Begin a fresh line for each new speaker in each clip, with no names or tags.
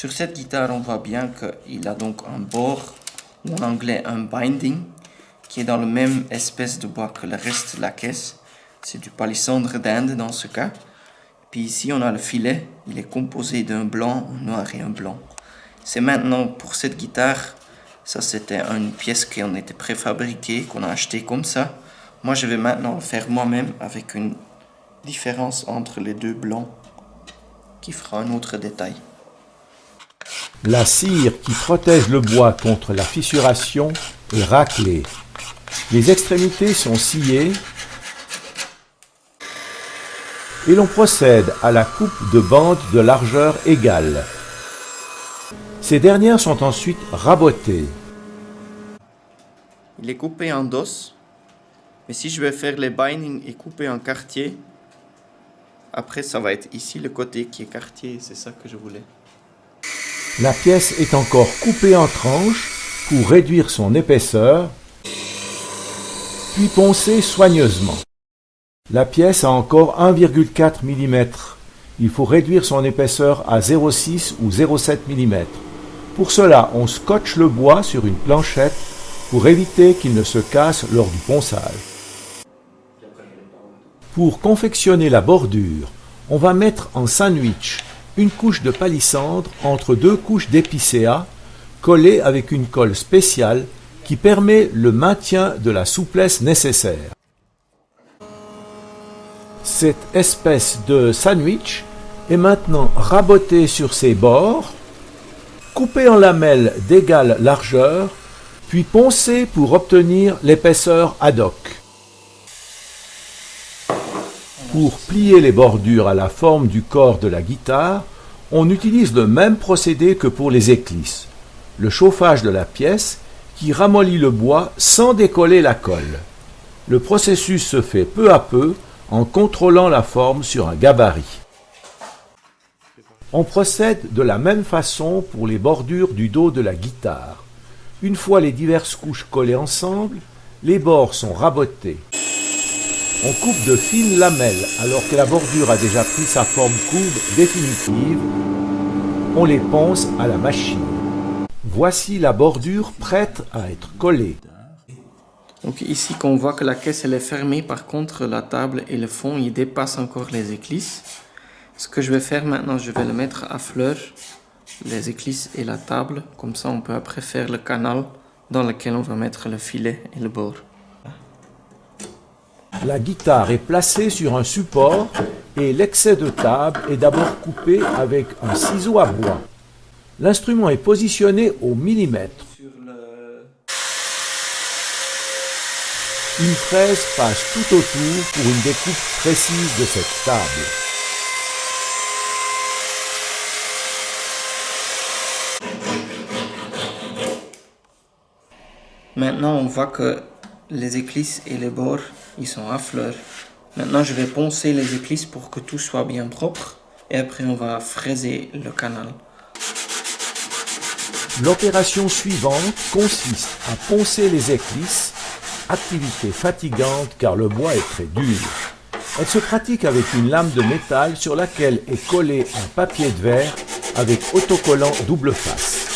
Sur cette guitare, on voit bien qu'il a donc un bord, ou en anglais un binding, qui est dans le même espèce de bois que le reste de la caisse. C'est du palissandre d'Inde dans ce cas. Puis ici, on a le filet. Il est composé d'un blanc, un noir et un blanc. C'est maintenant pour cette guitare. Ça, c'était une pièce qui en était préfabriquée, qu'on a acheté comme ça. Moi, je vais maintenant le faire moi-même avec une différence entre les deux blancs qui fera un autre détail.
La cire qui protège le bois contre la fissuration est raclée. Les extrémités sont sciées et l'on procède à la coupe de bandes de largeur égale. Ces dernières sont ensuite rabotées.
Il est coupé en dos, mais si je vais faire les bindings et couper en quartier, après ça va être ici le côté qui est quartier, c'est ça que je voulais.
La pièce est encore coupée en tranches pour réduire son épaisseur, puis poncée soigneusement. La pièce a encore 1,4 mm. Il faut réduire son épaisseur à 0,6 ou 0,7 mm. Pour cela, on scotche le bois sur une planchette pour éviter qu'il ne se casse lors du ponçage. Pour confectionner la bordure, on va mettre en sandwich une couche de palissandre entre deux couches d'épicéa collées avec une colle spéciale qui permet le maintien de la souplesse nécessaire. Cette espèce de sandwich est maintenant rabotée sur ses bords, coupée en lamelles d'égale largeur, puis poncée pour obtenir l'épaisseur ad hoc. Pour plier les bordures à la forme du corps de la guitare, on utilise le même procédé que pour les éclisses. Le chauffage de la pièce qui ramollit le bois sans décoller la colle. Le processus se fait peu à peu en contrôlant la forme sur un gabarit. On procède de la même façon pour les bordures du dos de la guitare. Une fois les diverses couches collées ensemble, les bords sont rabotés. On coupe de fines lamelles alors que la bordure a déjà pris sa forme courbe définitive. On les ponce à la machine. Voici la bordure prête à être collée.
Donc ici qu'on voit que la caisse elle est fermée, par contre la table et le fond ils dépassent encore les éclisses. Ce que je vais faire maintenant, je vais le mettre à fleur, les éclisses et la table. Comme ça on peut après faire le canal dans lequel on va mettre le filet et le bord.
La guitare est placée sur un support et l'excès de table est d'abord coupé avec un ciseau à bois. L'instrument est positionné au millimètre. Une fraise passe tout autour pour une découpe précise de cette table.
Maintenant on voit que les éclisses et les bords ils sont à fleur. Maintenant je vais poncer les éclisses pour que tout soit bien propre et après on va fraiser le canal.
L'opération suivante consiste à poncer les éclisses, activité fatigante car le bois est très dur. Elle se pratique avec une lame de métal sur laquelle est collé un papier de verre avec autocollant double face.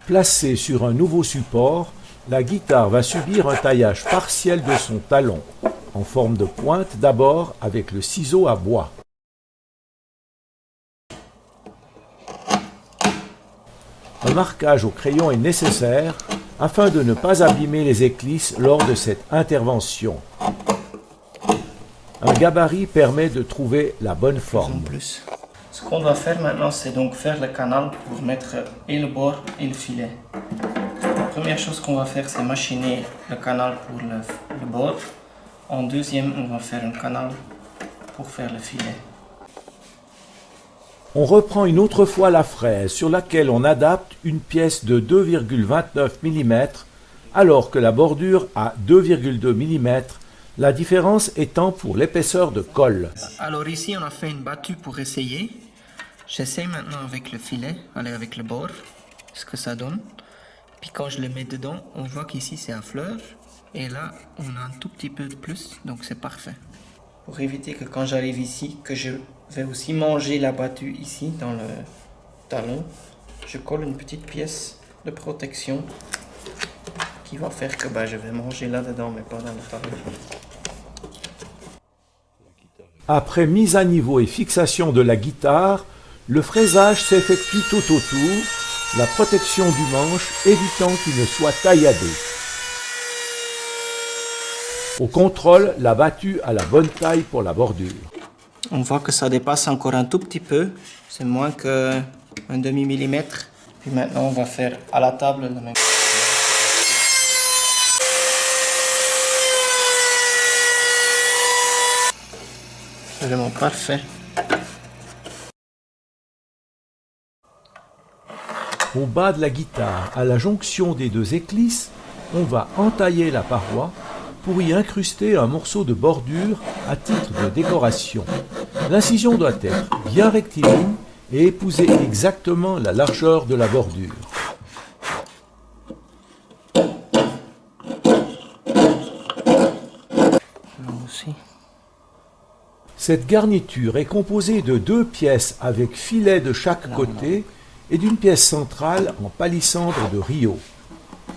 Placée sur un nouveau support, la guitare va subir un taillage partiel de son talon, en forme de pointe d'abord avec le ciseau à bois. Un marquage au crayon est nécessaire afin de ne pas abîmer les éclisses lors de cette intervention. Un gabarit permet de trouver la bonne forme.
Ce qu'on va faire maintenant, c'est donc faire le canal pour mettre et le bord et le filet. La première chose qu'on va faire, c'est machiner le canal pour le bord. En deuxième, on va faire un canal pour faire le filet.
On reprend une autre fois la fraise sur laquelle on adapte une pièce de 2,29 mm alors que la bordure a 2,2 mm, la différence étant pour l'épaisseur de colle.
Alors ici on a fait une battue pour essayer. J'essaie maintenant avec le filet, avec le bord, ce que ça donne. Puis quand je le mets dedans, on voit qu'ici c'est à fleur. Et là, on a un tout petit peu de plus, donc c'est parfait. Pour éviter que quand j'arrive ici, que je vais aussi manger la battue ici, dans le talon, je colle une petite pièce de protection qui va faire que je vais manger là-dedans, mais pas dans le talon.
Après mise à niveau et fixation de la guitare, le fraisage s'effectue tout autour, la protection du manche évitant qu'il ne soit tailladé. Au contrôle, la battue a la bonne taille pour la bordure.
On voit que ça dépasse encore un tout petit peu, c'est moins que un demi-millimètre. Puis maintenant on va faire à la table le même. Vraiment parfait.
Au bas de la guitare, à la jonction des deux éclisses, on va entailler la paroi pour y incruster un morceau de bordure à titre de décoration. L'incision doit être bien rectiligne et épouser exactement la largeur de la bordure.
Là aussi.
Cette garniture est composée de 2 pièces avec filet de chaque côté et d'une pièce centrale en palissandre de Rio.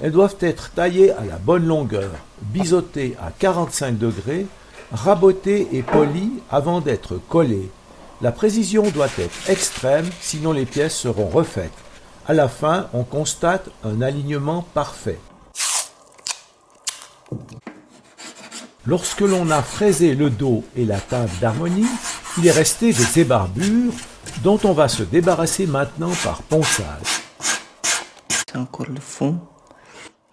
Elles doivent être taillées à la bonne longueur, biseautées à 45 degrés, rabotées et polies avant d'être collées. La précision doit être extrême, sinon les pièces seront refaites. À la fin, on constate un alignement parfait. Lorsque l'on a fraisé le dos et la table d'harmonie, il est resté des ébarbures dont on va se débarrasser maintenant par ponçage.
C'est encore le fond.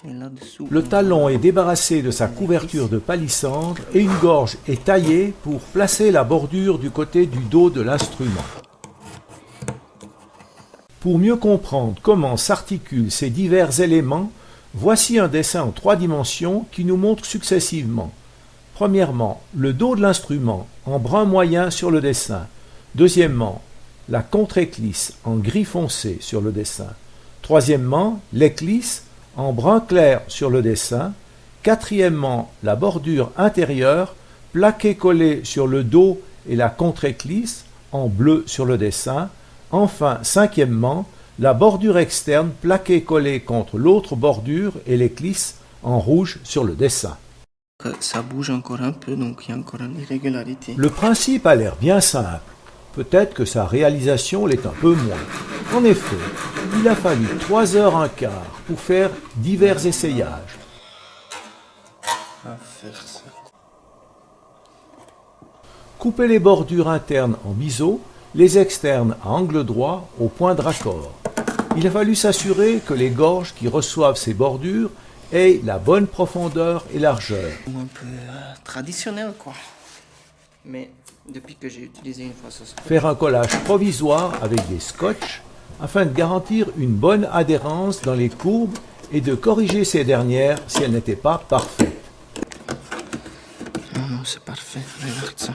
Et là-dessous,
Le talon est débarrassé de sa couverture de palissandre et une gorge est taillée pour placer la bordure du côté du dos de l'instrument. Pour mieux comprendre comment s'articulent ces divers éléments, voici un dessin en 3 dimensions qui nous montre successivement. Premièrement, le dos de l'instrument en brun moyen sur le dessin. Deuxièmement, la contre-éclisse en gris foncé sur le dessin. Troisièmement, l'éclisse en brun clair sur le dessin. Quatrièmement, la bordure intérieure plaquée-collée sur le dos et la contre-éclisse en bleu sur le dessin. Enfin, cinquièmement, la bordure externe plaquée-collée contre l'autre bordure et l'éclisse en rouge sur le dessin.
ça bouge encore un peu, donc il y a encore une irrégularité.
Le principe a l'air bien simple. Peut-être que sa réalisation l'est un peu moins. En effet, il a fallu 3 heures un quart pour faire divers essayages.
On va faire ça.
Couper les bordures internes en biseau, les externes à angle droit au point de raccord. Il a fallu s'assurer que les gorges qui reçoivent ces bordures aient la bonne profondeur et largeur.
Un peu traditionnel, quoi. Mais depuis que j'ai utilisé une fois ce scotch.
Faire un collage provisoire avec des scotch afin de garantir une bonne adhérence dans les courbes et de corriger ces dernières si elles n'étaient pas parfaites.
Non, non, c'est parfait. Regarde ça.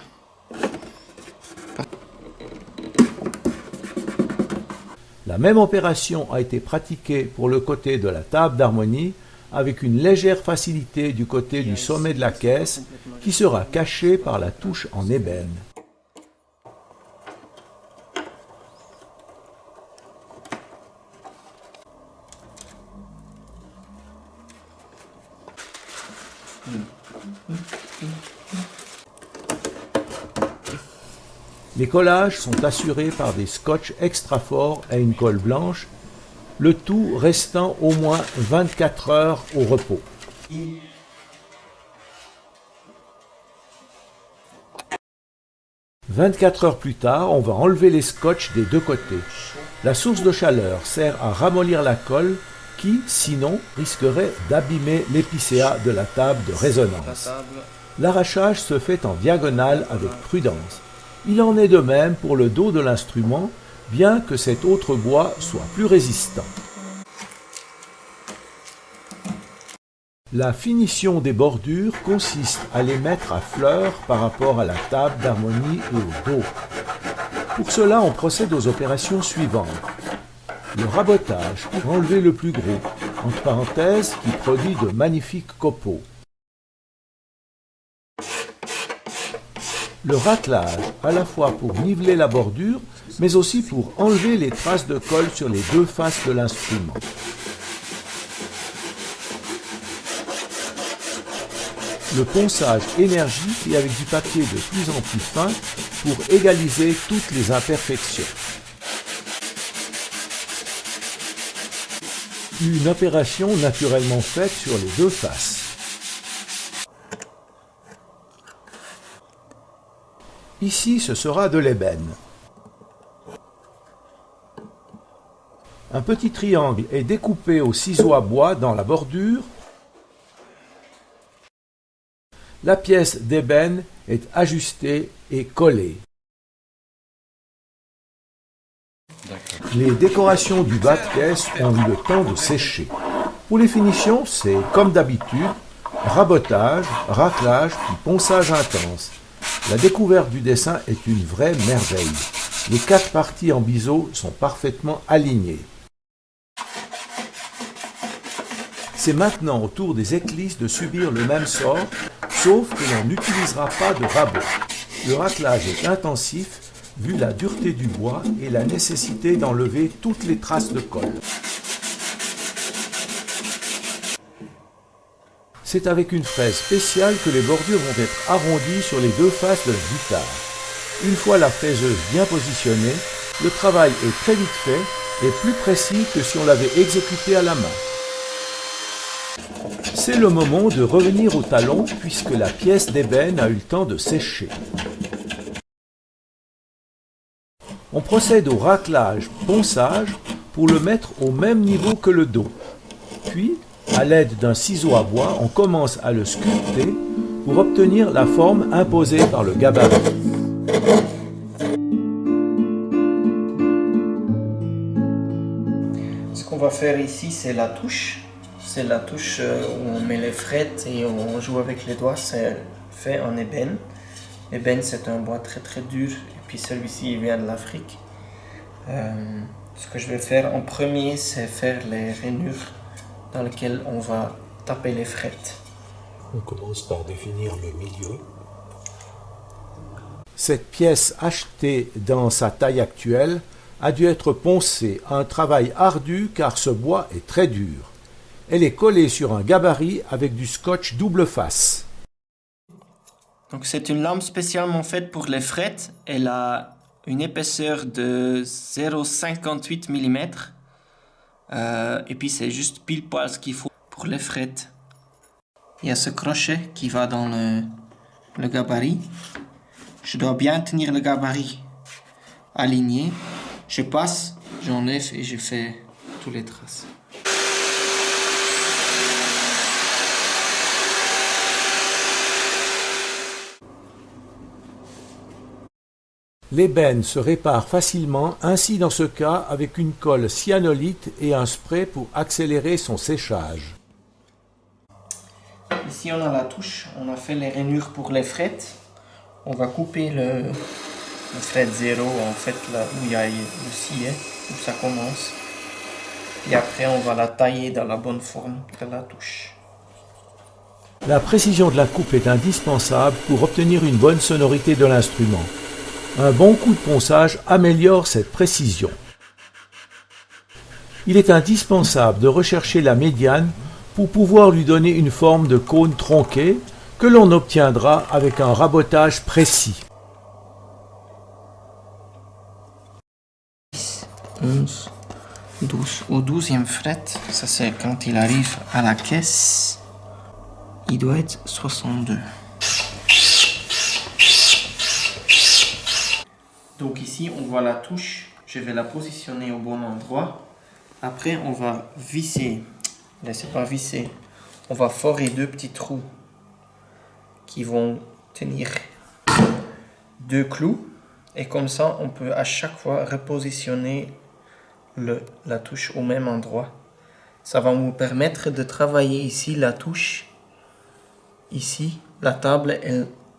La même opération a été pratiquée pour le côté de la table d'harmonie avec une légère facilité du côté du sommet de la caisse qui sera caché par la touche en ébène. Les collages sont assurés par des scotch extra forts et une colle blanche, le tout restant au moins 24 heures au repos. 24 heures plus tard, on va enlever les scotch des deux côtés. La source de chaleur sert à ramollir la colle qui, sinon, risquerait d'abîmer l'épicéa de la table de résonance. L'arrachage se fait en diagonale avec prudence. Il en est de même pour le dos de l'instrument, bien que cet autre bois soit plus résistant. La finition des bordures consiste à les mettre à fleur par rapport à la table d'harmonie et au dos. Pour cela, on procède aux opérations suivantes. Le rabotage pour enlever le plus gros, entre parenthèses, qui produit de magnifiques copeaux. Le raclage, à la fois pour niveler la bordure, mais aussi pour enlever les traces de colle sur les deux faces de l'instrument. Le ponçage énergique et avec du papier de plus en plus fin pour égaliser toutes les imperfections. Une opération naturellement faite sur les deux faces. Ici, ce sera de l'ébène. Un petit triangle est découpé au ciseau à bois dans la bordure. La pièce d'ébène est ajustée et collée. Les décorations du bas de caisse ont eu le temps de sécher. Pour les finitions, c'est comme d'habitude, rabotage, raclage puis ponçage intense. La découverte du dessin est une vraie merveille. Les 4 parties en biseau sont parfaitement alignées. C'est maintenant au tour des éclisses de subir le même sort, sauf que l'on n'utilisera pas de rabot. Le raclage est intensif, vu la dureté du bois et la nécessité d'enlever toutes les traces de colle. C'est avec une fraise spéciale que les bordures vont être arrondies sur les deux faces de la guitare. Une fois la fraiseuse bien positionnée, le travail est très vite fait et plus précis que si on l'avait exécuté à la main. C'est le moment de revenir au talon puisque la pièce d'ébène a eu le temps de sécher. On procède au raclage, ponçage pour le mettre au même niveau que le dos. Puis, à l'aide d'un ciseau à bois, on commence à le sculpter pour obtenir la forme imposée par le gabarit.
Ce qu'on va faire ici, c'est la touche. C'est la touche où on met les frettes et on joue avec les doigts. C'est fait en ébène. L'ébène, c'est un bois très très dur. Et puis celui-ci, il vient de l'Afrique. Ce que je vais faire en premier, c'est faire les rainures dans lesquelles on va taper les frettes.
On commence par définir le milieu.
Cette pièce achetée dans sa taille actuelle a dû être poncée, un travail ardu car ce bois est très dur. Elle est collée sur un gabarit avec du scotch double face.
Donc c'est une lame spécialement faite pour les frettes. Elle a une épaisseur de 0,58 mm. Et puis c'est juste pile poil ce qu'il faut pour les frettes. Il y a ce crochet qui va dans le gabarit. Je dois bien tenir le gabarit aligné. Je passe, j'enlève et je fais toutes les traces.
L'ébène se répare facilement, ainsi dans ce cas avec une colle cyanolite et un spray pour accélérer son séchage.
Ici on a la touche, on a fait les rainures pour les frettes. On va couper le fret 0 en fait là où il y a le sillet, où ça commence. Et après on va la tailler dans la bonne forme de la touche.
La précision de la coupe est indispensable pour obtenir une bonne sonorité de l'instrument. Un bon coup de ponçage améliore cette précision. Il est indispensable de rechercher la médiane pour pouvoir lui donner une forme de cône tronqué que l'on obtiendra avec un rabotage précis.
11, 12. Au 12e fret, ça c'est quand il arrive à la caisse, il doit être 62. Donc ici on voit la touche, je vais la positionner au bon endroit. Après on va visser, laissez pas visser, on va forer 2 petits trous qui vont tenir 2 clous. Et comme ça on peut à chaque fois repositionner la touche au même endroit. Ça va nous permettre de travailler ici la touche. Ici la table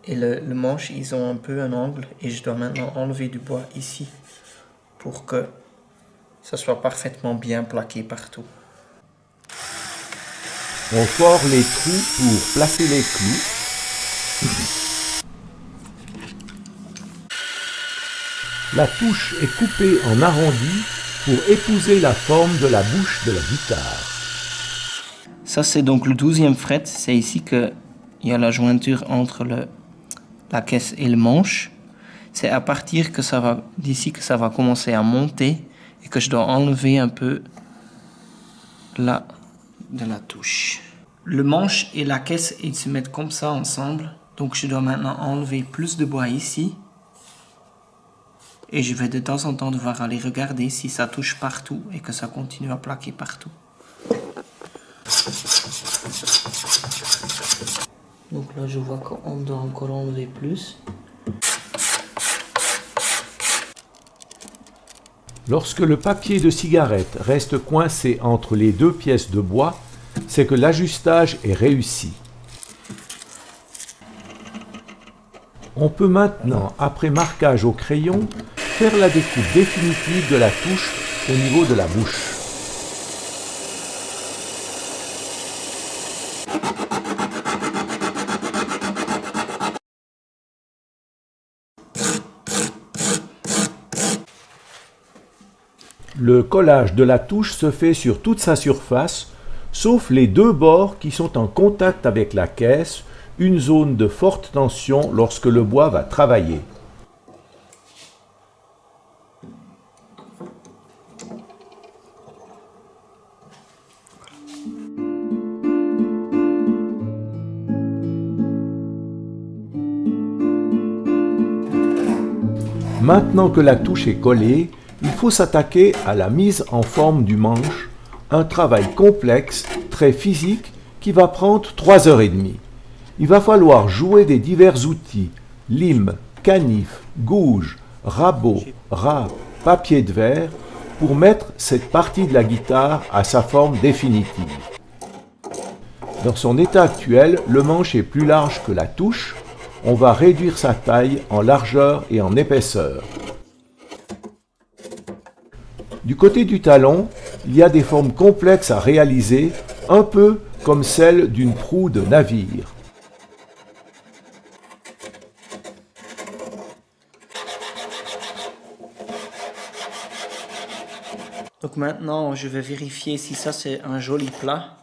et le manche, ils ont un peu un angle et je dois maintenant enlever du bois ici pour que ça soit parfaitement bien plaqué partout.
On fore les trous pour placer les clous. La touche est coupée en arrondi pour épouser la forme de la bouche de la guitare.
Ça, c'est donc le 12e fret. C'est ici qu'il y a la jointure entre la caisse et le manche. C'est à partir d'ici que ça va commencer à monter et que je dois enlever un peu là de la touche. Le manche et la caisse, ils se mettent comme ça ensemble. Donc je dois maintenant enlever plus de bois ici. Et je vais de temps en temps devoir aller regarder si ça touche partout et que ça continue à plaquer partout. Donc là, je vois qu'on doit encore enlever plus.
Lorsque le papier de cigarette reste coincé entre les deux pièces de bois, c'est que l'ajustage est réussi. On peut maintenant, après marquage au crayon, faire la découpe définitive de la touche au niveau de la bouche. Le collage de la touche se fait sur toute sa surface, sauf les deux bords qui sont en contact avec la caisse, une zone de forte tension lorsque le bois va travailler. Maintenant que la touche est collée, il faut s'attaquer à la mise en forme du manche, un travail complexe, très physique, qui va prendre 3h30. Il va falloir jouer des divers outils, lime, canif, gouge, rabot, râpe, papier de verre, pour mettre cette partie de la guitare à sa forme définitive. Dans son état actuel, le manche est plus large que la touche. On va réduire sa taille en largeur et en épaisseur. Du côté du talon, il y a des formes complexes à réaliser, un peu comme celle d'une proue de navire.
Donc maintenant, je vais vérifier si ça c'est un joli plat,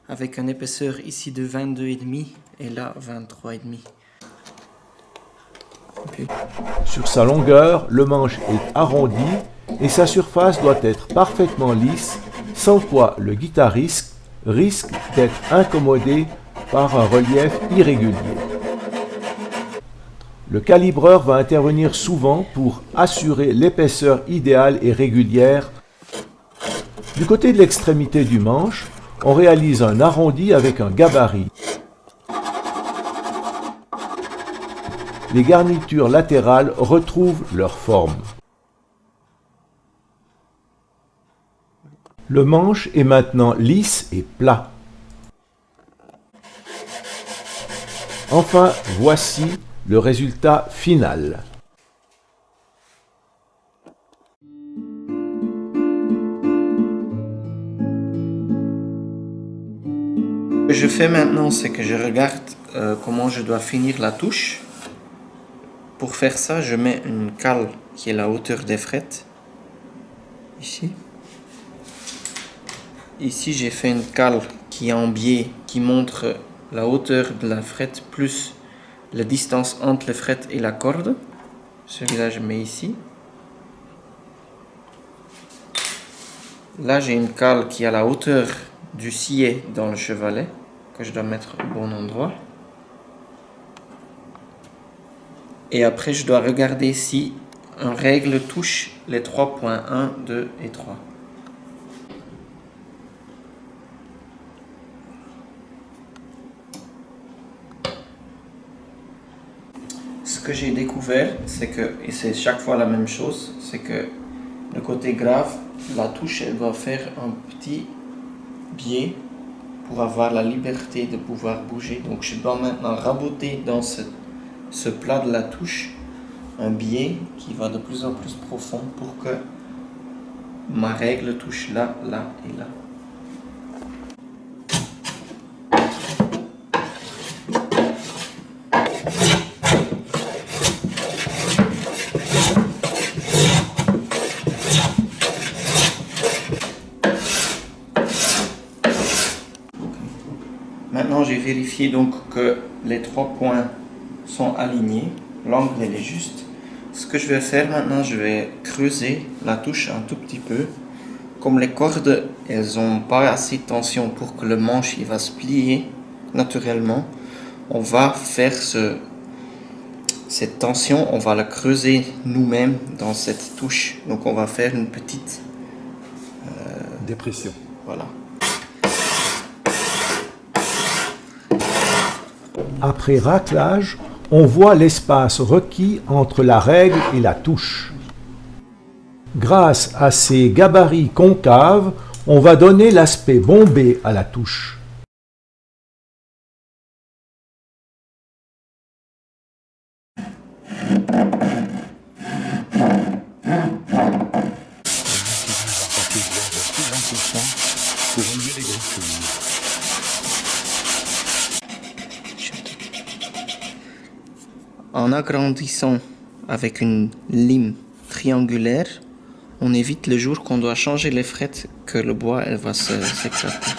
avec une épaisseur ici de 22,5 et là 23,5.
Sur sa longueur, le manche est arrondi et sa surface doit être parfaitement lisse, sans quoi le guitariste risque d'être incommodé par un relief irrégulier. Le calibreur va intervenir souvent pour assurer l'épaisseur idéale et régulière. Du côté de l'extrémité du manche, on réalise un arrondi avec un gabarit. Les garnitures latérales retrouvent leur forme. Le manche est maintenant lisse et plat. Enfin, voici le résultat final.
Ce que je fais maintenant, c'est que je regarde comment je dois finir la touche. Pour faire ça, je mets une cale qui est la hauteur des frettes. Ici. Ici, j'ai fait une cale qui est en biais, qui montre la hauteur de la frette plus la distance entre le fret et la corde. Celui-là, je mets ici. Là, j'ai une cale qui a la hauteur du sillet dans le chevalet, que je dois mettre au bon endroit. Et après, je dois regarder si un règle touche les 3 points 1, 2 et 3. Ce que j'ai découvert, c'est que, et c'est chaque fois la même chose, c'est que le côté grave, la touche, elle doit faire un petit biais pour avoir la liberté de pouvoir bouger. Donc je dois maintenant raboter dans ce plat de la touche un biais qui va de plus en plus profond pour que ma règle touche là, là et là. Maintenant, j'ai vérifié donc que les 3 points sont alignés, l'angle est juste. Ce que je vais faire maintenant, je vais creuser la touche un tout petit peu. Comme les cordes, elles n'ont pas assez de tension pour que le manche il va se plier naturellement, on va faire cette tension, on va la creuser nous-mêmes dans cette touche. Donc on va faire une petite
Dépression.
voilà.
Après raclage, on voit l'espace requis entre la règle et la touche. Grâce à ces gabarits concaves, on va donner l'aspect bombé à la touche.
Pour enlever les griffures.
En agrandissant avec une lime triangulaire, on évite le jour qu'on doit changer les frettes que le bois elle va s'éclater.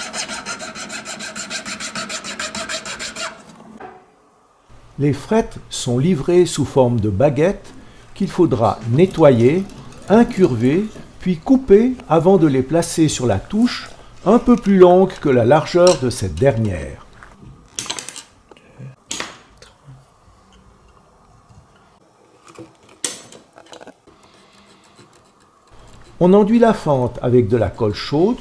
Les frettes sont livrées sous forme de baguettes qu'il faudra nettoyer, incurver, puis couper avant de les placer sur la touche un peu plus longue que la largeur de cette dernière. On enduit la fente avec de la colle chaude,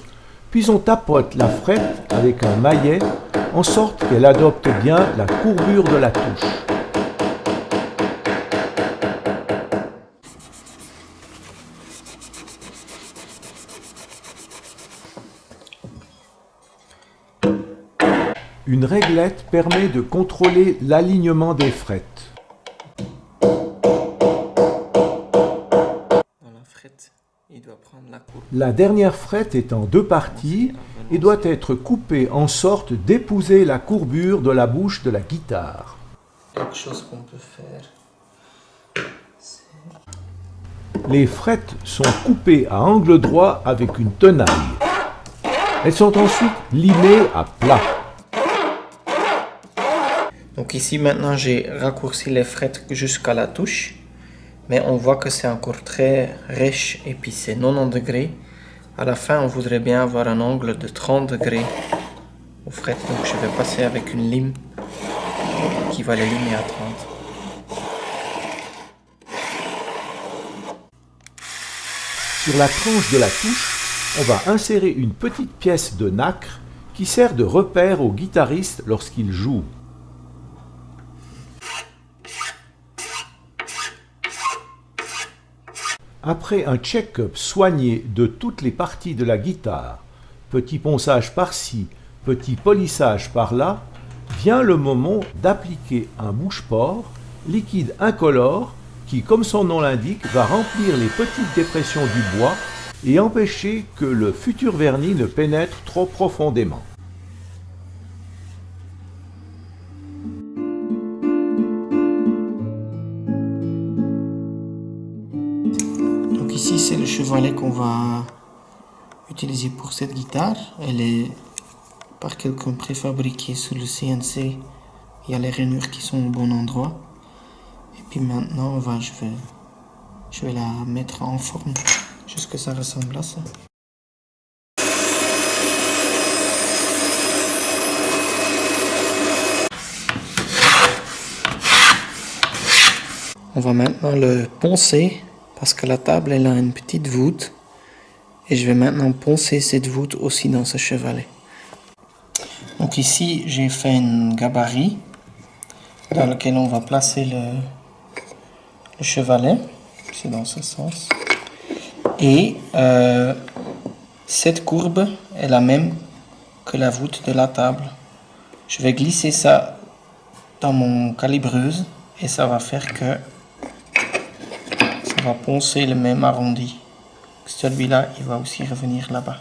puis on tapote la frette avec un maillet en sorte qu'elle adopte bien la courbure de la touche. Une réglette permet de contrôler l'alignement des frettes.
Il doit prendre la courbe.
La dernière frette est en 2 parties et doit être coupée en sorte d'épouser la courbure de la bouche de la guitare.
Quelque chose qu'on peut faire.
Les frettes sont coupées à angle droit avec une tenaille. Elles sont ensuite limées à plat.
Donc ici maintenant j'ai raccourci les frettes jusqu'à la touche. Mais on voit que c'est encore très riche et puis c'est 90 degrés. À la fin, on voudrait bien avoir un angle de 30 degrés aux frettes. Donc je vais passer avec une lime qui va les limer à 30.
Sur la tranche de la touche, on va insérer une petite pièce de nacre qui sert de repère au guitariste lorsqu'il joue. Après un check-up soigné de toutes les parties de la guitare, petit ponçage par-ci, petit polissage par-là, vient le moment d'appliquer un bouche-port, liquide incolore, qui, comme son nom l'indique, va remplir les petites dépressions du bois et empêcher que le futur vernis ne pénètre trop profondément.
Ici, c'est le chevalet qu'on va utiliser pour cette guitare. Elle est par quelqu'un préfabriquée sur le CNC. Il y a les rainures qui sont au bon endroit. Et puis maintenant, je vais la mettre en forme, jusqu'à ce que ça ressemble à ça. On va maintenant le poncer. Parce que la table, elle a une petite voûte. Et je vais maintenant poncer cette voûte aussi dans ce chevalet. Donc ici, j'ai fait un gabarit dans lequel on va placer le chevalet. C'est dans ce sens. Et cette courbe est la même que la voûte de la table. Je vais glisser ça dans mon calibreuse Et ça va faire que ça va poncer le même arrondi. Celui-là, il va aussi revenir là-bas.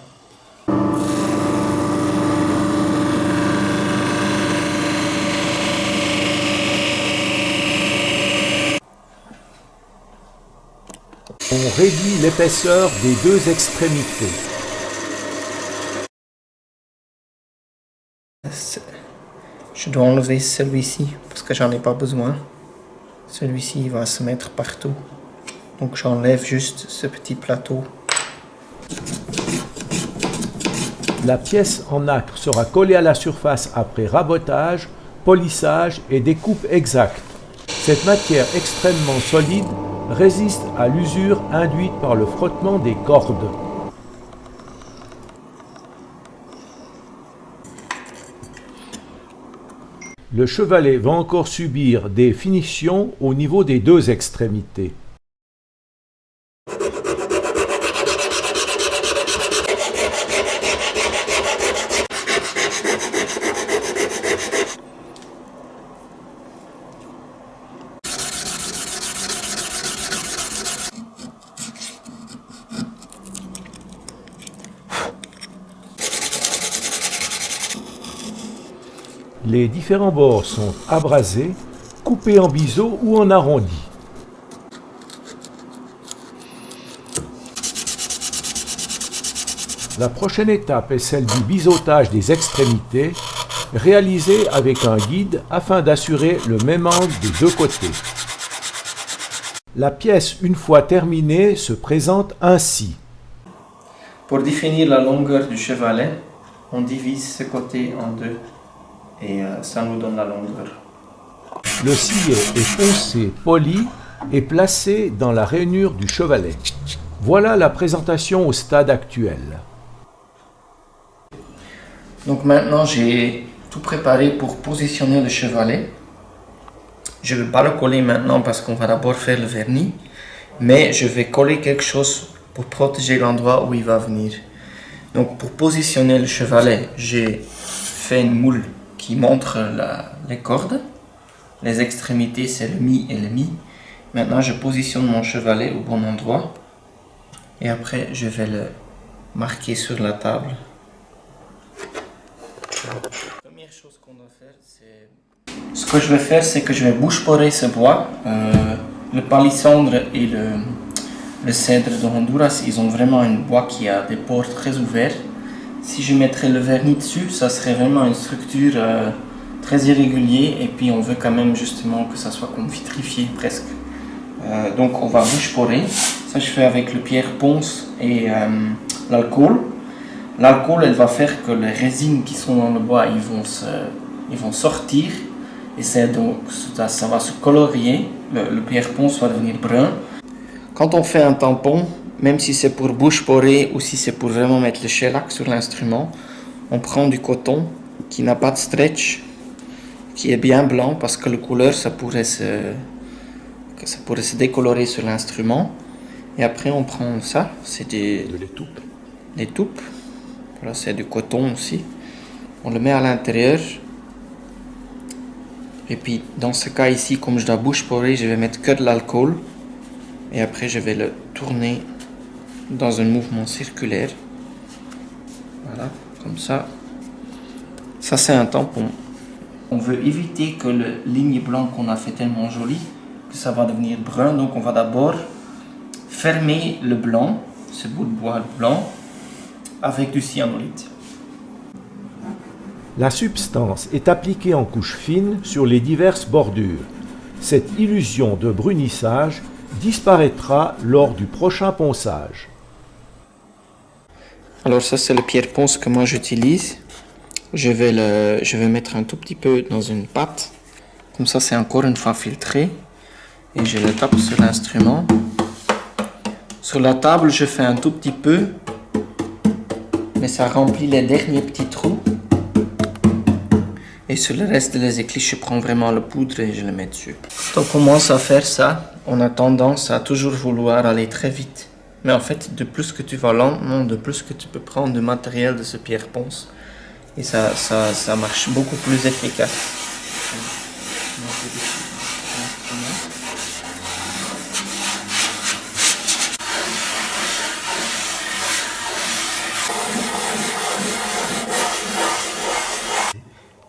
On réduit l'épaisseur des deux extrémités.
Je dois enlever celui-ci parce que j'en ai pas besoin. Celui-ci il va se mettre partout. Donc j'enlève juste ce petit plateau.
La pièce en nacre sera collée à la surface après rabotage, polissage et découpe exacte. Cette matière extrêmement solide résiste à l'usure induite par le frottement des cordes. Le chevalet va encore subir des finitions au niveau des deux extrémités. Les différents bords sont abrasés, coupés en biseau ou en arrondi. La prochaine étape est celle du biseautage des extrémités, réalisé avec un guide afin d'assurer le même angle des deux côtés. La pièce, une fois terminée, se présente ainsi.
Pour définir la longueur du chevalet, on divise ce côté en deux. Et ça nous donne la longueur.
Le sillet est poncé, poli et placé dans la rainure du chevalet. Voilà la présentation au stade actuel.
Donc maintenant j'ai tout préparé pour positionner le chevalet. Je ne vais pas le coller maintenant parce qu'on va d'abord faire le vernis. Mais je vais coller quelque chose pour protéger l'endroit où il va venir. Donc pour positionner le chevalet, j'ai fait une moule qui montre les cordes. Les extrémités, c'est le mi et le mi. Maintenant, je positionne mon chevalet au bon endroit. Et après, je vais le marquer sur la table. La première chose qu'on doit faire, c'est... Ce que je vais faire, c'est que je vais bouche-porer ce bois. Le palissandre et le cèdre de Honduras, ils ont vraiment un bois qui a des pores très ouverts. Si je mettrais le vernis dessus, ça serait vraiment une structure très irrégulière et puis on veut quand même justement que ça soit comme vitrifié presque. Donc on va bouche-porer. Ça je fais avec le pierre ponce et l'alcool. L'alcool, elle va faire que les résines qui sont dans le bois, ils vont sortir et donc, ça va se colorier. Le pierre ponce va devenir brun. Quand on fait un tampon, même si c'est pour bouche-porer ou si c'est pour vraiment mettre le shellac sur l'instrument, on prend du coton qui n'a pas de stretch, qui est bien blanc parce que la couleur ça pourrait se décolorer sur l'instrument. Et après on prend ça, c'est des toupes. Voilà, c'est du coton aussi. On le met à l'intérieur. Et puis dans ce cas ici, comme je dois bouche-porer, je vais mettre que de l'alcool. Et après je vais le tourner dans un mouvement circulaire. Voilà, comme ça. Ça c'est un tampon. On veut éviter que le ligne blanc qu'on a fait tellement joli, que ça va devenir brun. Donc on va d'abord fermer le blanc, ce bout de bois blanc, avec du cyanolite.
La substance est appliquée en couche fine sur les diverses bordures. Cette illusion de brunissage disparaîtra lors du prochain ponçage.
Alors ça c'est le pierre ponce que moi j'utilise. Je vais mettre un tout petit peu dans une pâte. Comme ça c'est encore une fois filtré. Et je le tape sur l'instrument. Sur la table je fais un tout petit peu. Mais ça remplit les derniers petits trous. Et sur le reste des éclisses, je prends vraiment le poudre et je le mets dessus. Quand on commence à faire ça, on a tendance à toujours vouloir aller très vite. Mais en fait, de plus que tu vas lentement, de plus que tu peux prendre du matériel de ce pierre ponce. Et ça marche beaucoup plus efficace.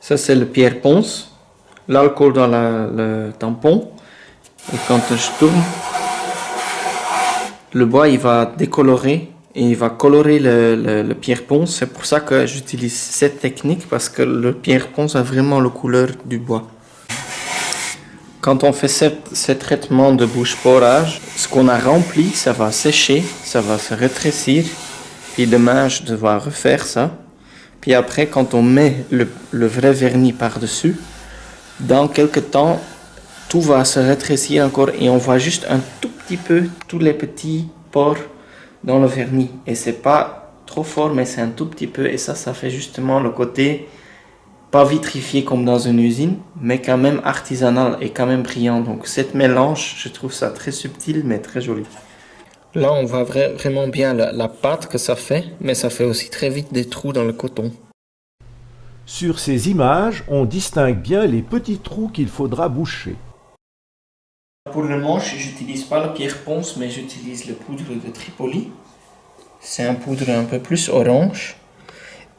Ça, c'est le pierre ponce. L'alcool dans le tampon. Et quand je tourne, le bois il va décolorer et il va colorer le pierre ponce. C'est pour ça que j'utilise cette technique parce que le pierre ponce a vraiment la couleur du bois. Quand on fait ce traitement de bouche-porage, ce qu'on a rempli, ça va sécher, ça va se rétrécir. Et demain, je dois refaire ça. Puis après, quand on met le vrai vernis par-dessus, dans quelques temps, tout va se rétrécir encore et on voit juste un tout petit peu tous les petits pores dans le vernis. Et c'est pas trop fort, mais c'est un tout petit peu. Et ça fait justement le côté pas vitrifié comme dans une usine, mais quand même artisanal et quand même brillant. Donc cette mélange, je trouve ça très subtil, mais très joli. Là, on voit vraiment bien la pâte que ça fait, mais ça fait aussi très vite des trous dans le coton.
Sur ces images, on distingue bien les petits trous qu'il faudra boucher.
Pour le manche, j'utilise pas le pierre ponce, mais j'utilise le poudre de Tripoli. C'est un poudre un peu plus orange.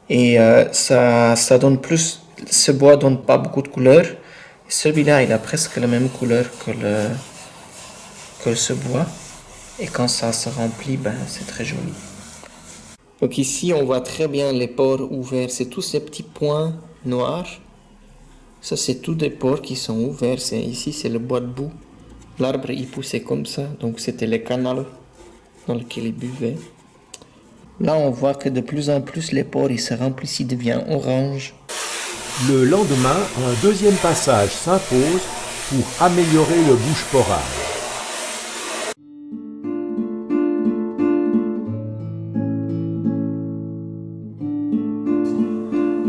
Et ça donne plus... Ce bois donne pas beaucoup de couleur. Celui-là, il a presque la même couleur que ce bois. Et quand ça se remplit, ben, c'est très joli. Donc ici, on voit très bien les pores ouverts. C'est tous ces petits points noirs. Ça, c'est tous des pores qui sont ouverts. Ici, c'est le bois de boue. L'arbre, il poussait comme ça. Donc, c'était les canaux dans lesquels il buvait. Là, on voit que de plus en plus, les pores, ils se remplissent, ils deviennent orange.
Le lendemain, un deuxième passage s'impose pour améliorer le bouche-porage.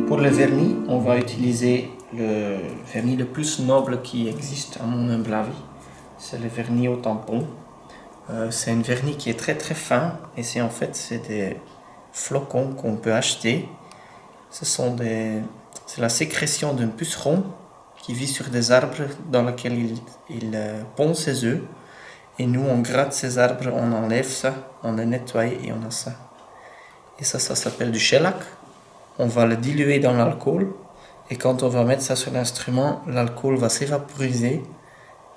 Pour le vernis, on va utiliser le vernis le plus noble qui existe, à mon humble avis. C'est le vernis au tampon. C'est un vernis qui est très très fin et c'est des flocons qu'on peut acheter. C'est la sécrétion d'un puceron qui vit sur des arbres dans lesquels il pond ses œufs. Et nous, on gratte ces arbres, on enlève ça, on les nettoie et on a ça. Et ça s'appelle du shellac. On va le diluer dans l'alcool et quand on va mettre ça sur l'instrument, l'alcool va s'évaporiser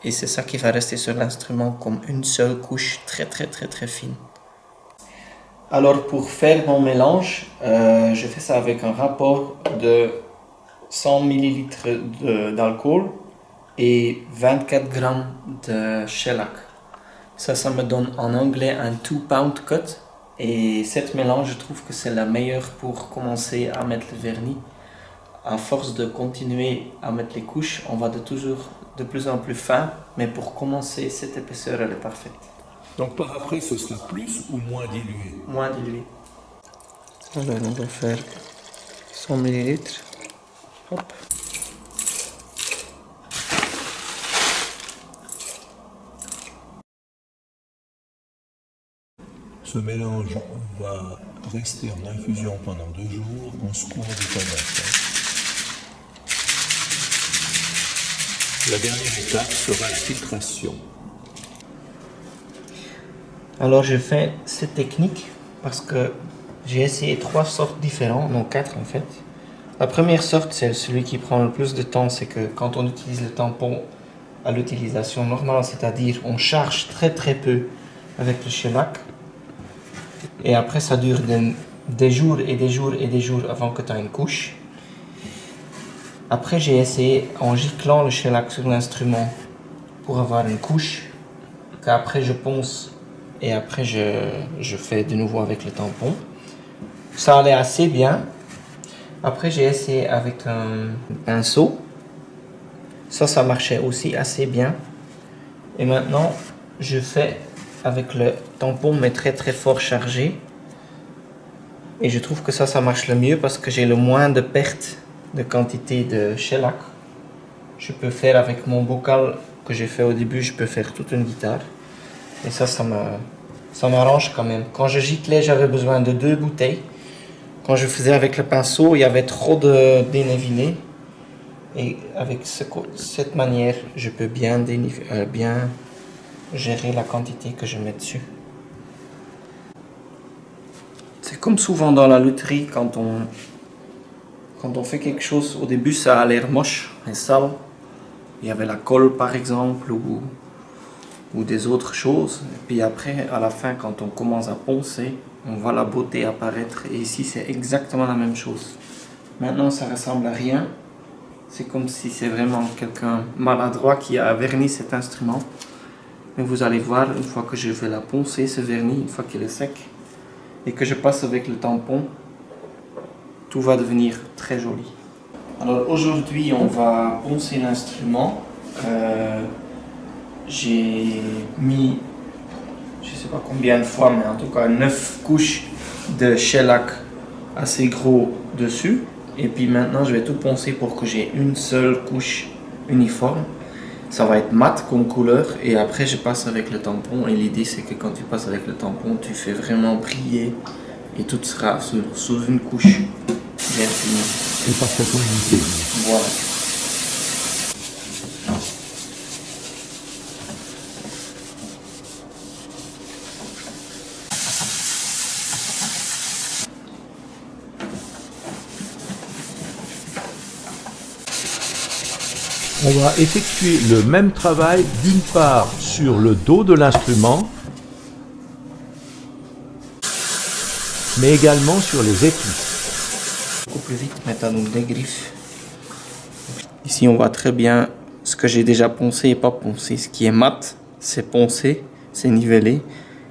et c'est ça qui va rester sur l'instrument comme une seule couche très très très très fine. Alors pour faire mon mélange, je fais ça avec un rapport de 100 ml d'alcool et 24 g de shellac. Ça me donne en anglais un 2-pound cut. Et cette mélange, je trouve que c'est la meilleure pour commencer à mettre le vernis. À force de continuer à mettre les couches, on va toujours de plus en plus fin, mais pour commencer, cette épaisseur, elle est parfaite.
Donc par après, ce sera plus ou moins dilué?
Moins dilué. Alors, on va faire 100 ml. Hop.
Ce mélange va rester en infusion pendant 2 jours en secouant du condensat. La dernière étape sera la filtration.
Alors je fais cette technique parce que j'ai essayé 3 sortes différentes, non 4 en fait. La première sorte, c'est celui qui prend le plus de temps, c'est que quand on utilise le tampon à l'utilisation normale, c'est-à-dire on charge très très peu avec le shellac. Et après ça dure des jours et des jours et des jours avant que tu aies une couche. Après j'ai essayé en giclant le shellac sur l'instrument pour avoir une couche, qu'après je ponce et après je fais de nouveau avec le tampon. Ça allait assez bien. Après j'ai essayé avec un pinceau. Ça marchait aussi assez bien. Et maintenant je fais avec le tampon mais très très fort chargé. Et je trouve que ça marche le mieux parce que j'ai le moins de perte de quantité de shellac. Je peux faire avec mon bocal que j'ai fait au début, je peux faire toute une guitare. Et ça m'arrange quand même. Quand je giclais, j'avais besoin de 2 bouteilles. Quand je faisais avec le pinceau, il y avait trop de dénivelé. Et avec cette manière, je peux bien gérer la quantité que je mets dessus. C'est comme souvent dans la lutherie, quand Quand on fait quelque chose, au début ça a l'air moche et sale. Il y avait la colle par exemple ou des autres choses. Et puis après, à la fin, quand on commence à poncer, on voit la beauté apparaître. Et ici, c'est exactement la même chose. Maintenant, ça ressemble à rien. C'est comme si c'est vraiment quelqu'un maladroit qui a verni cet instrument. Mais vous allez voir, une fois que je vais la poncer, ce vernis, une fois qu'il est sec, et que je passe avec le tampon, tout va devenir très joli. Alors aujourd'hui, on va poncer l'instrument. J'ai mis, je ne sais pas combien de fois, mais en tout cas 9 couches de shellac assez gros dessus. Et puis maintenant, je vais tout poncer pour que j'ai une seule couche uniforme. Ça va être mat comme couleur et après je passe avec le tampon. Et l'idée c'est que quand tu passes avec le tampon, tu fais vraiment briller et tout sera sous une couche bien finie.
C'est parfaitement nickel.
Voilà.
On va effectuer le même travail d'une part sur le dos de l'instrument, mais également sur les éclisses.
Beaucoup plus vite maintenant, donc des griffes. Ici on voit très bien ce que j'ai déjà poncé et pas poncé. Ce qui est mat, c'est poncé, c'est nivelé.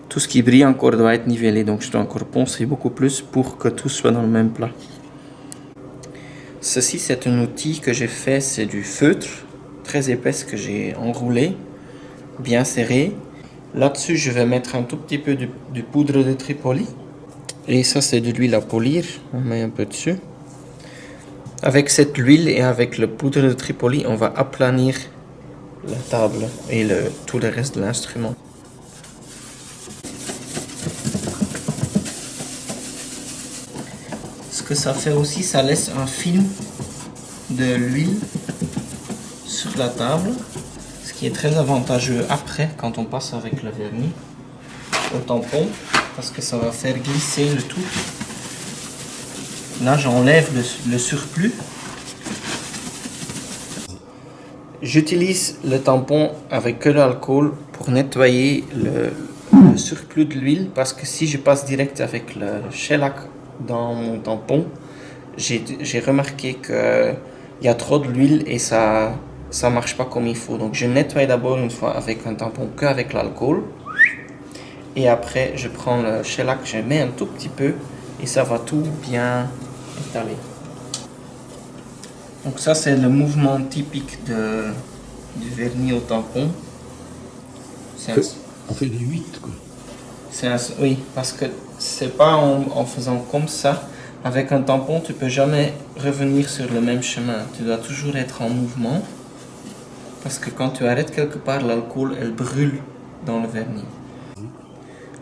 Tout ce qui brille encore doit être nivelé, donc je dois encore poncer beaucoup plus pour que tout soit dans le même plat. Ceci c'est un outil que j'ai fait, c'est du feutre très épaisse que j'ai enroulé, bien serré. Là-dessus je vais mettre un tout petit peu de poudre de Tripoli. Et ça c'est de l'huile à polir, on met un peu dessus. Avec cette huile et avec le poudre de Tripoli, on va aplanir la table et tout le reste de l'instrument. Ce que ça fait aussi, ça laisse un film de l'huile sur la table, ce qui est très avantageux après quand on passe avec le vernis au tampon, parce que ça va faire glisser le tout. Là, j'enlève le surplus. J'utilise le tampon avec que l'alcool pour nettoyer le surplus de l'huile, parce que si je passe direct avec le shellac dans mon tampon, j'ai remarqué qu'il y a trop de l'huile et ça marche pas comme il faut. Donc je nettoie d'abord une fois avec un tampon que avec l'alcool. Et après, je prends le shellac, je mets un tout petit peu et ça va tout bien étaler. Donc ça, c'est le mouvement typique du vernis au tampon.
On fait des 8 quoi.
Oui, parce que c'est pas en faisant comme ça. Avec un tampon, tu peux jamais revenir sur le même chemin. Tu dois toujours être en mouvement. Parce que quand tu arrêtes quelque part, l'alcool, elle brûle dans le vernis.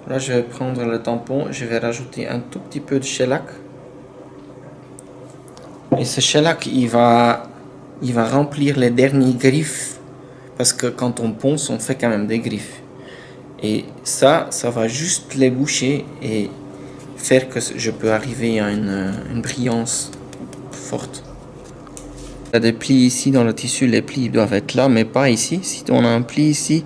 Là, je vais prendre le tampon, je vais rajouter un tout petit peu de shellac. Et ce shellac, il va remplir les derniers griffes. Parce que quand on ponce, on fait quand même des griffes. Et ça va juste les boucher et faire que je peux arriver à une brillance forte. Il y a des plis ici dans le tissu, les plis doivent être là, mais pas ici. Si on a un pli ici,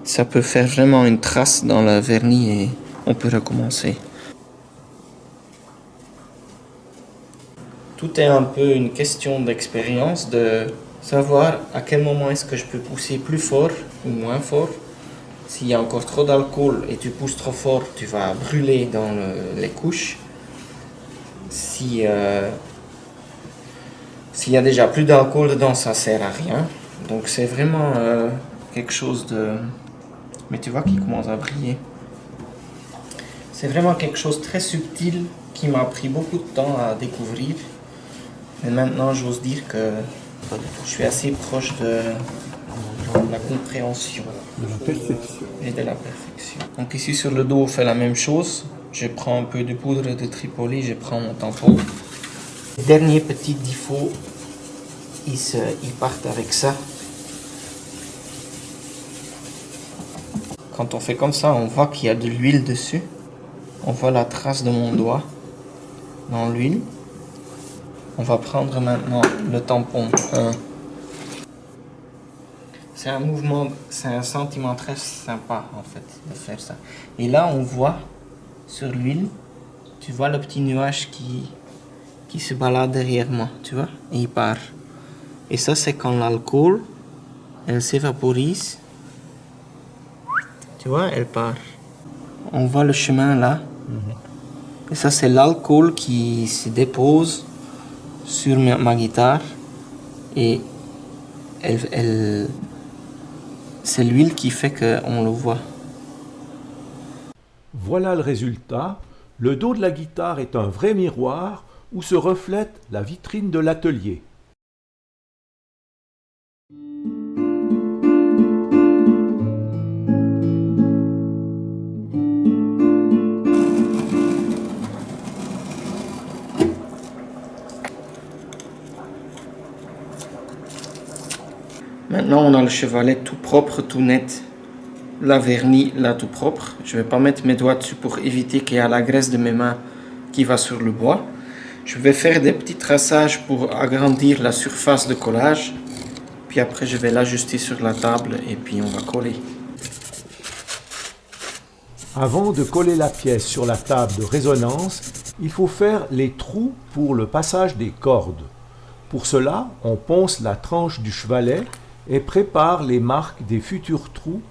ça peut faire vraiment une trace dans le vernis et on peut recommencer. Tout est un peu une question d'expérience, de savoir à quel moment est-ce que je peux pousser plus fort ou moins fort. S'il y a encore trop d'alcool et tu pousses trop fort, tu vas brûler dans les couches. S'il y a déjà plus d'alcool dedans, ça sert à rien. Donc c'est vraiment quelque chose de... Mais tu vois qu'il commence à briller. C'est vraiment quelque chose de très subtil qui m'a pris beaucoup de temps à découvrir. Mais maintenant, j'ose dire que je suis assez proche de la compréhension.
De la perfection.
Et de la perfection. Donc ici sur le dos, on fait la même chose. Je prends un peu de poudre de Tripoli, je prends mon tampon. Les derniers petits défauts, ils partent avec ça. Quand on fait comme ça, on voit qu'il y a de l'huile dessus. On voit la trace de mon doigt dans l'huile. On va prendre maintenant le tampon 1. C'est un mouvement, c'est un sentiment très sympa en fait de faire ça. Et là on voit sur l'huile, tu vois le petit nuage qui se balade derrière moi, tu vois, et il part. Et ça c'est quand l'alcool, elle s'évaporise, tu vois, elle part. On voit le chemin là, et ça c'est l'alcool qui se dépose sur ma guitare, et c'est l'huile qui fait qu'on le voit.
Voilà le résultat. Le dos de la guitare est un vrai miroir où se reflète la vitrine de l'atelier.
Maintenant, on a le chevalet tout propre, tout net. La vernis, là, tout propre. Je ne vais pas mettre mes doigts dessus pour éviter qu'il y ait la graisse de mes mains qui va sur le bois. Je vais faire des petits traçages pour agrandir la surface de collage. Puis après, je vais l'ajuster sur la table et puis on va coller.
Avant de coller la pièce sur la table de résonance, il faut faire les trous pour le passage des cordes. Pour cela, on ponce la tranche du chevalet et prépare les marques des futurs trous.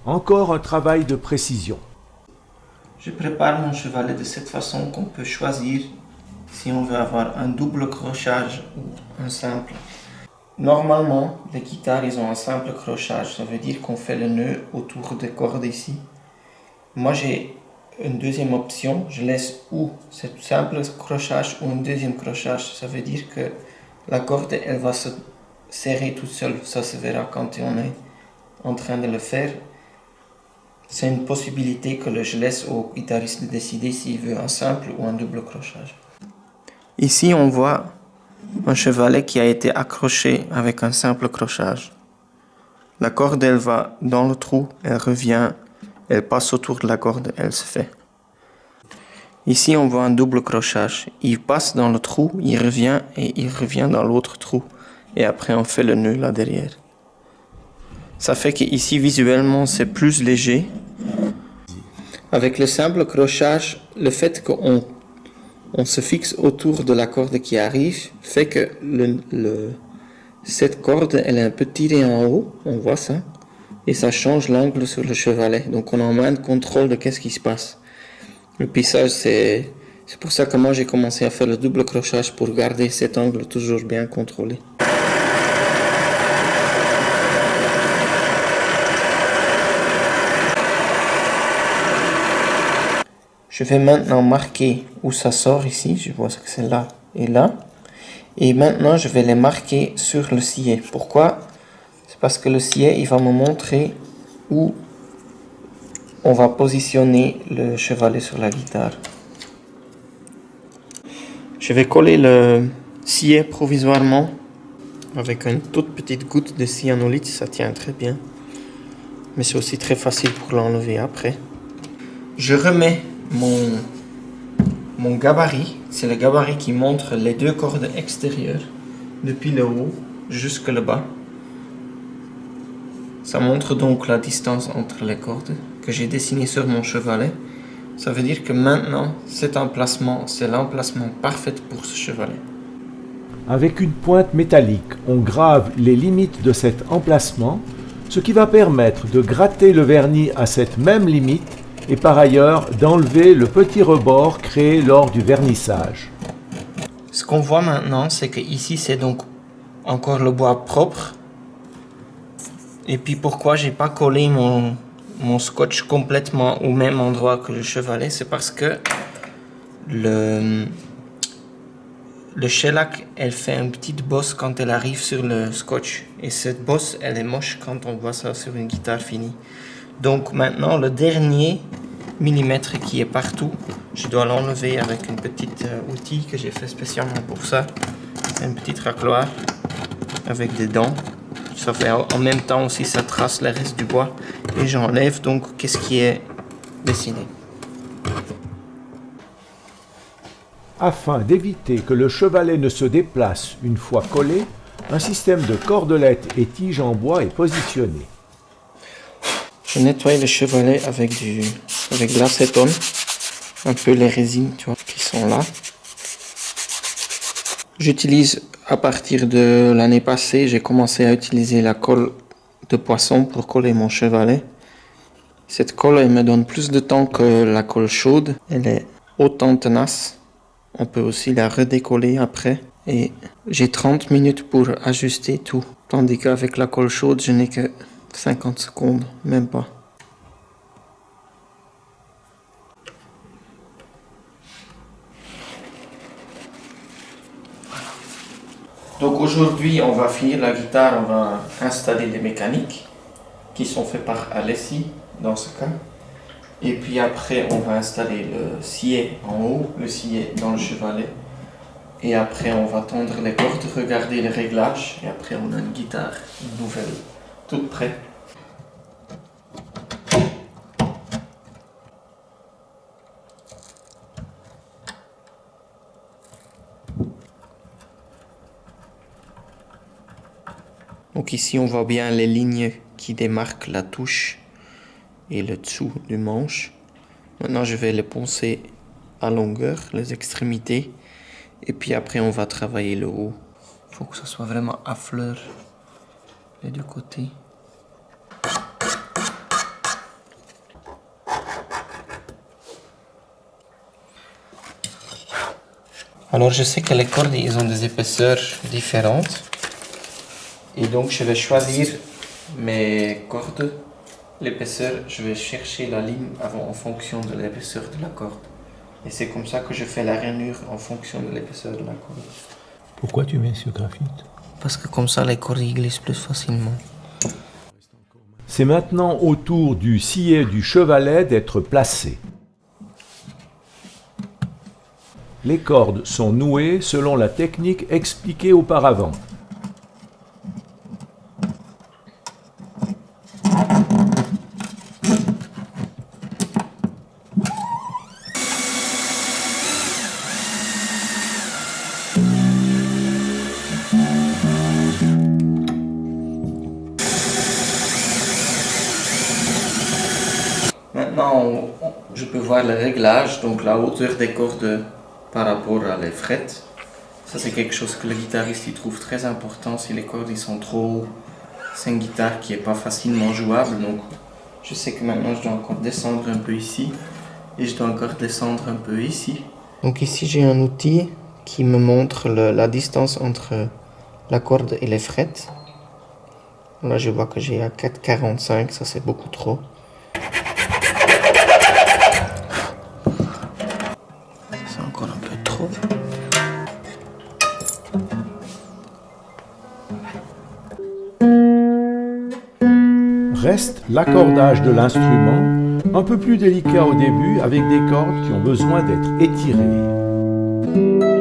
Encore un travail de précision.
Je prépare mon chevalet de cette façon qu'on peut choisir si on veut avoir un double crochage ou un simple. Normalement, les guitares ils ont un simple crochage, ça veut dire qu'on fait le nœud autour des cordes ici. Moi j'ai une deuxième option, je laisse ou ce simple crochage ou un deuxième crochage, ça veut dire que la corde elle va se serrer toute seule, ça se verra quand on est en train de le faire. C'est une possibilité que je laisse au guitariste de décider s'il veut un simple ou un double crochage. Ici, on voit un chevalet qui a été accroché avec un simple crochage. La corde, elle va dans le trou, elle revient, elle passe autour de la corde, elle se fait. Ici, on voit un double crochage. Il passe dans le trou, il revient et il revient dans l'autre trou. Et après, on fait le nœud là derrière. Ça fait qu'ici, visuellement, c'est plus léger. Avec le simple crochage, le fait qu'on se fixe autour de la corde qui arrive, fait que cette corde, elle est un peu tirée en haut, on voit ça, et ça change l'angle sur le chevalet. Donc on a moins de contrôle de qu'est-ce qui se passe. Et puis ça, c'est pour ça que moi j'ai commencé à faire le double crochage pour garder cet angle toujours bien contrôlé. Je vais maintenant marquer où ça sort ici, je vois que c'est là et là. Et maintenant je vais les marquer sur le sillet. Pourquoi? C'est parce que le sillet il va me montrer où on va positionner le chevalet sur la guitare. Je vais coller le sillet provisoirement avec une toute petite goutte de cyanolite, ça tient très bien. Mais c'est aussi très facile pour l'enlever après. Je remets mon gabarit, c'est le gabarit qui montre les deux cordes extérieures, depuis le haut jusque le bas. Ça montre donc la distance entre les cordes que j'ai dessiné sur mon chevalet. Ça veut dire que maintenant, cet emplacement, c'est l'emplacement parfait pour ce chevalet.
Avec une pointe métallique, on grave les limites de cet emplacement, ce qui va permettre de gratter le vernis à cette même limite et par ailleurs d'enlever le petit rebord créé lors du vernissage.
Ce qu'on voit maintenant, c'est que ici c'est donc encore le bois propre. Et puis pourquoi j'ai pas collé mon scotch complètement au même endroit que le chevalet, c'est parce que le shellac, elle fait une petite bosse quand elle arrive sur le scotch. Et cette bosse, elle est moche quand on voit ça sur une guitare finie. Donc maintenant, le dernier millimètre qui est partout, je dois l'enlever avec une petite outil que j'ai fait spécialement pour ça. C'est une petite racloir avec des dents. Ça fait en même temps aussi, ça trace le reste du bois. Et j'enlève donc qu'est-ce qui est dessiné.
Afin d'éviter que le chevalet ne se déplace une fois collé, un système de cordelettes et tiges en bois est positionné.
Je nettoie le chevalet avec de l'acétone, un peu les résines, tu vois, qui sont là. J'utilise, à partir de l'année passée, j'ai commencé à utiliser la colle de poisson pour coller mon chevalet. Cette colle, elle me donne plus de temps que la colle chaude. Elle est autant tenace. On peut aussi la redécoller après. Et j'ai 30 minutes pour ajuster tout. Tandis qu'avec la colle chaude, je n'ai que 50 secondes, même pas. Donc aujourd'hui, on va finir la guitare, on va installer des mécaniques qui sont faites par Alessi dans ce cas. Et puis après, on va installer le sillet en haut, le sillet dans le chevalet. Et après, on va tendre les cordes, regarder les réglages. Et après, on a une guitare nouvelle, toute prête. Donc ici, on voit bien les lignes qui démarquent la touche et le dessous du manche. Maintenant, je vais les poncer à longueur, les extrémités. Et puis après, on va travailler le haut. Il faut que ça soit vraiment à fleur les deux côtés. Alors, je sais que les cordes, ils ont des épaisseurs différentes. Et donc, je vais choisir mes cordes. L'épaisseur, je vais chercher la ligne en fonction de l'épaisseur de la corde. Et c'est comme ça que je fais la rainure en fonction de l'épaisseur de la corde.
Pourquoi tu mets ce graphite?
Parce que comme ça, les cordes ils glissent plus facilement.
C'est maintenant au tour du sillet du chevalet d'être placé. Les cordes sont nouées selon la technique expliquée auparavant.
Maintenant, je peux voir le réglage, donc la hauteur des cordes par rapport à les frettes. Ça, c'est quelque chose que le guitariste il trouve très important. Si les cordes ils sont trop hauts, c'est une guitare qui n'est pas facilement jouable. Donc, je sais que maintenant, je dois encore descendre un peu ici. Et je dois encore descendre un peu ici. Donc ici, j'ai un outil qui me montre la distance entre la corde et les frettes. Là, je vois que j'ai à 4,45, ça c'est beaucoup trop. C'est encore un peu trop.
Reste l'accordage de l'instrument, un peu plus délicat au début avec des cordes qui ont besoin d'être étirées.